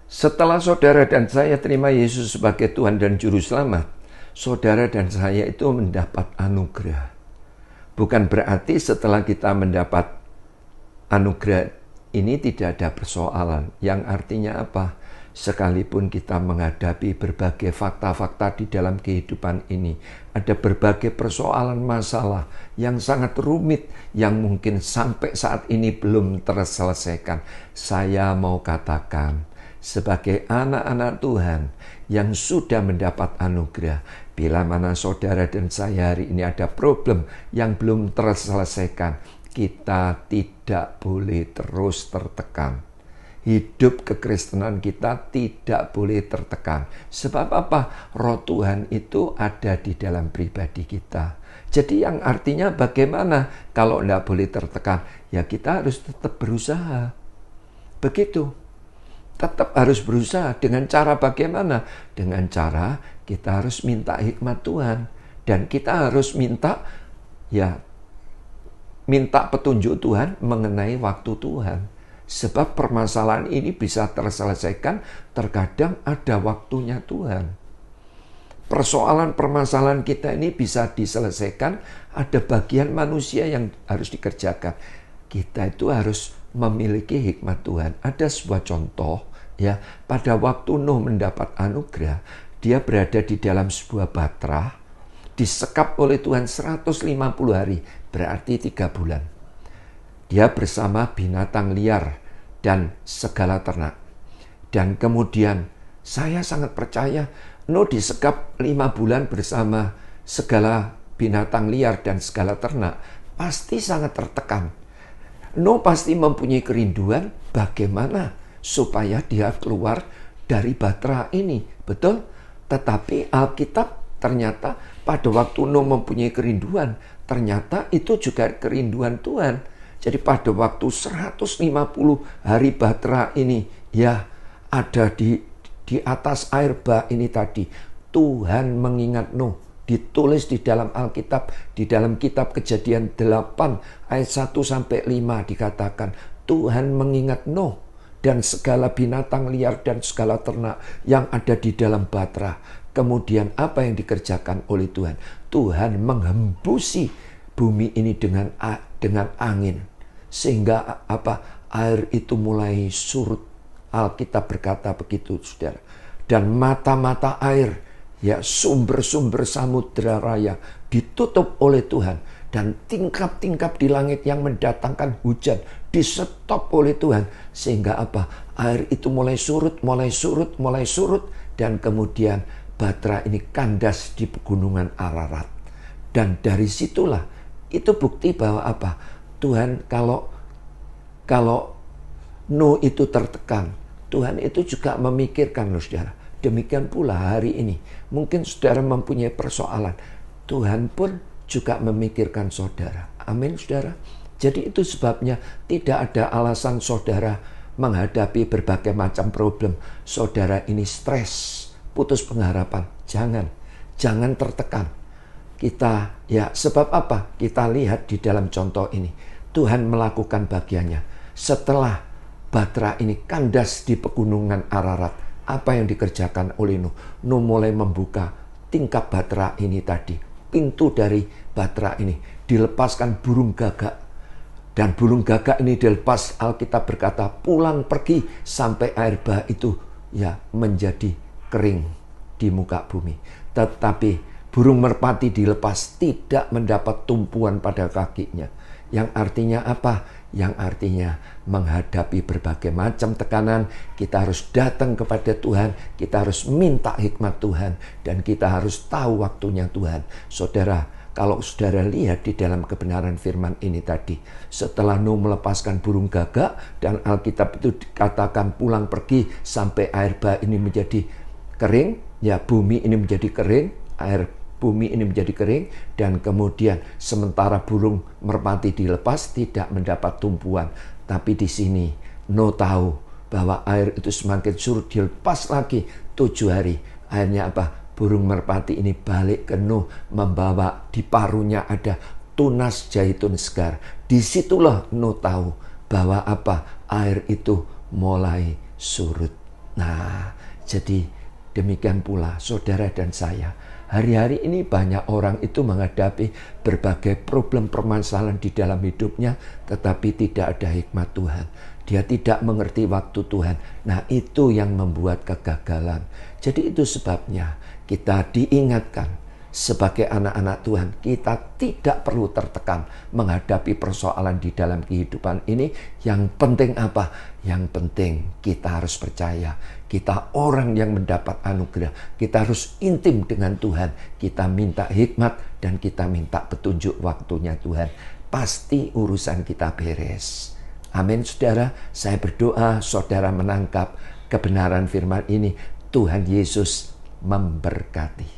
Setelah saudara dan saya terima Yesus sebagai Tuhan dan Juru Selamat, saudara dan saya itu mendapat anugerah. Bukan berarti setelah kita mendapat anugerah ini tidak ada persoalan. Yang artinya apa? Sekalipun kita menghadapi berbagai fakta-fakta di dalam kehidupan ini, ada berbagai persoalan masalah yang sangat rumit, yang mungkin sampai saat ini belum terselesaikan. Saya mau katakan, sebagai anak-anak Tuhan yang sudah mendapat anugerah, bila mana saudara dan saya hari ini ada problem yang belum terselesaikan, kita tidak boleh terus tertekan. Hidup kekristenan kita tidak boleh tertekan. Sebab apa? Roh Tuhan itu ada di dalam pribadi kita. Jadi yang artinya bagaimana kalau tidak boleh tertekan? Ya kita harus tetap berusaha. Begitu. Tetap harus berusaha. Dengan cara bagaimana? Dengan cara kita harus minta hikmat Tuhan. Dan kita harus minta petunjuk Tuhan mengenai waktu Tuhan. Sebab permasalahan ini bisa terselesaikan, terkadang ada waktunya Tuhan. Permasalahan kita ini bisa diselesaikan, ada bagian manusia yang harus dikerjakan. Kita itu harus memiliki hikmat Tuhan. Ada sebuah contoh, ya, pada waktu Nuh mendapat anugerah, dia berada di dalam sebuah batra, disekap oleh Tuhan 150 hari, berarti 3 bulan. Dia bersama binatang liar dan segala ternak. Dan kemudian saya sangat percaya Nuh disekap 5 bulan bersama segala binatang liar dan segala ternak. Pasti sangat tertekan. Nuh pasti mempunyai kerinduan bagaimana supaya dia keluar dari batra ini. Betul? Tetapi Alkitab ternyata pada waktu Nuh mempunyai kerinduan, ternyata itu juga kerinduan Tuhan. Jadi pada waktu 150 hari batra ini, ya ada di atas air bah ini tadi, Tuhan mengingat Nuh. Ditulis di dalam Alkitab, di dalam kitab Kejadian 8 ayat 1-5 dikatakan, Tuhan mengingat Nuh dan segala binatang liar dan segala ternak yang ada di dalam batra. Kemudian apa yang dikerjakan oleh Tuhan? Tuhan menghembusi bumi ini dengan angin. Sehingga air itu mulai surut. Alkitab berkata begitu, saudara. Dan mata-mata air, ya sumber-sumber samudera raya ditutup oleh Tuhan. Dan tingkap-tingkap di langit yang mendatangkan hujan di-stop oleh Tuhan. Sehingga air itu mulai surut. Dan kemudian batra ini kandas di pegunungan Ararat. Dan dari situlah itu bukti bahwa Tuhan kalau Nuh itu tertekan, Tuhan itu juga memikirkan loh saudara. Demikian pula hari ini. Mungkin saudara mempunyai persoalan. Tuhan pun juga memikirkan saudara. Amin saudara. Jadi itu sebabnya tidak ada alasan saudara menghadapi berbagai macam problem. Saudara ini stres, putus pengharapan. Jangan tertekan. Sebab apa? Kita lihat di dalam contoh ini. Tuhan melakukan bagiannya. Setelah batra ini kandas di pegunungan Ararat, apa yang dikerjakan oleh Nuh? Nuh mulai membuka tingkap batra ini tadi. Pintu dari batra ini. Dilepaskan burung gagak. Dan burung gagak ini dilepas, Alkitab berkata, pulang pergi sampai air bah itu menjadi kering di muka bumi. Tetapi burung merpati dilepas, tidak mendapat tumpuan pada kakinya. Yang artinya apa? Yang artinya menghadapi berbagai macam tekanan, kita harus datang kepada Tuhan, kita harus minta hikmat Tuhan, dan kita harus tahu waktunya Tuhan. Saudara, kalau saudara lihat di dalam kebenaran firman ini tadi, setelah Nuh melepaskan burung gagak, dan Alkitab itu dikatakan pulang pergi sampai air bah ini menjadi kering, bumi ini menjadi kering, bumi ini menjadi kering, dan kemudian sementara burung merpati dilepas tidak mendapat tumpuan. Tapi di sini Nuh tahu bahwa air itu semakin surut, dilepas lagi 7 hari. Akhirnya burung merpati ini balik ke Nuh, membawa di paruhnya ada tunas zaitun segar. Disitulah Nuh tahu bahwa air itu mulai surut. Nah, jadi demikian pula saudara dan saya. Hari-hari ini banyak orang itu menghadapi berbagai problem permasalahan di dalam hidupnya, tetapi tidak ada hikmat Tuhan. Dia tidak mengerti waktu Tuhan. Nah, itu yang membuat kegagalan. Jadi itu sebabnya kita diingatkan sebagai anak-anak Tuhan, kita tidak perlu tertekan menghadapi persoalan di dalam kehidupan ini. Yang penting apa? Yang penting kita harus percaya. Kita orang yang mendapat anugerah. Kita harus intim dengan Tuhan. Kita minta hikmat dan kita minta petunjuk waktunya Tuhan. Pasti urusan kita beres. Amin, saudara. Saya berdoa saudara menangkap kebenaran firman ini. Tuhan Yesus memberkati.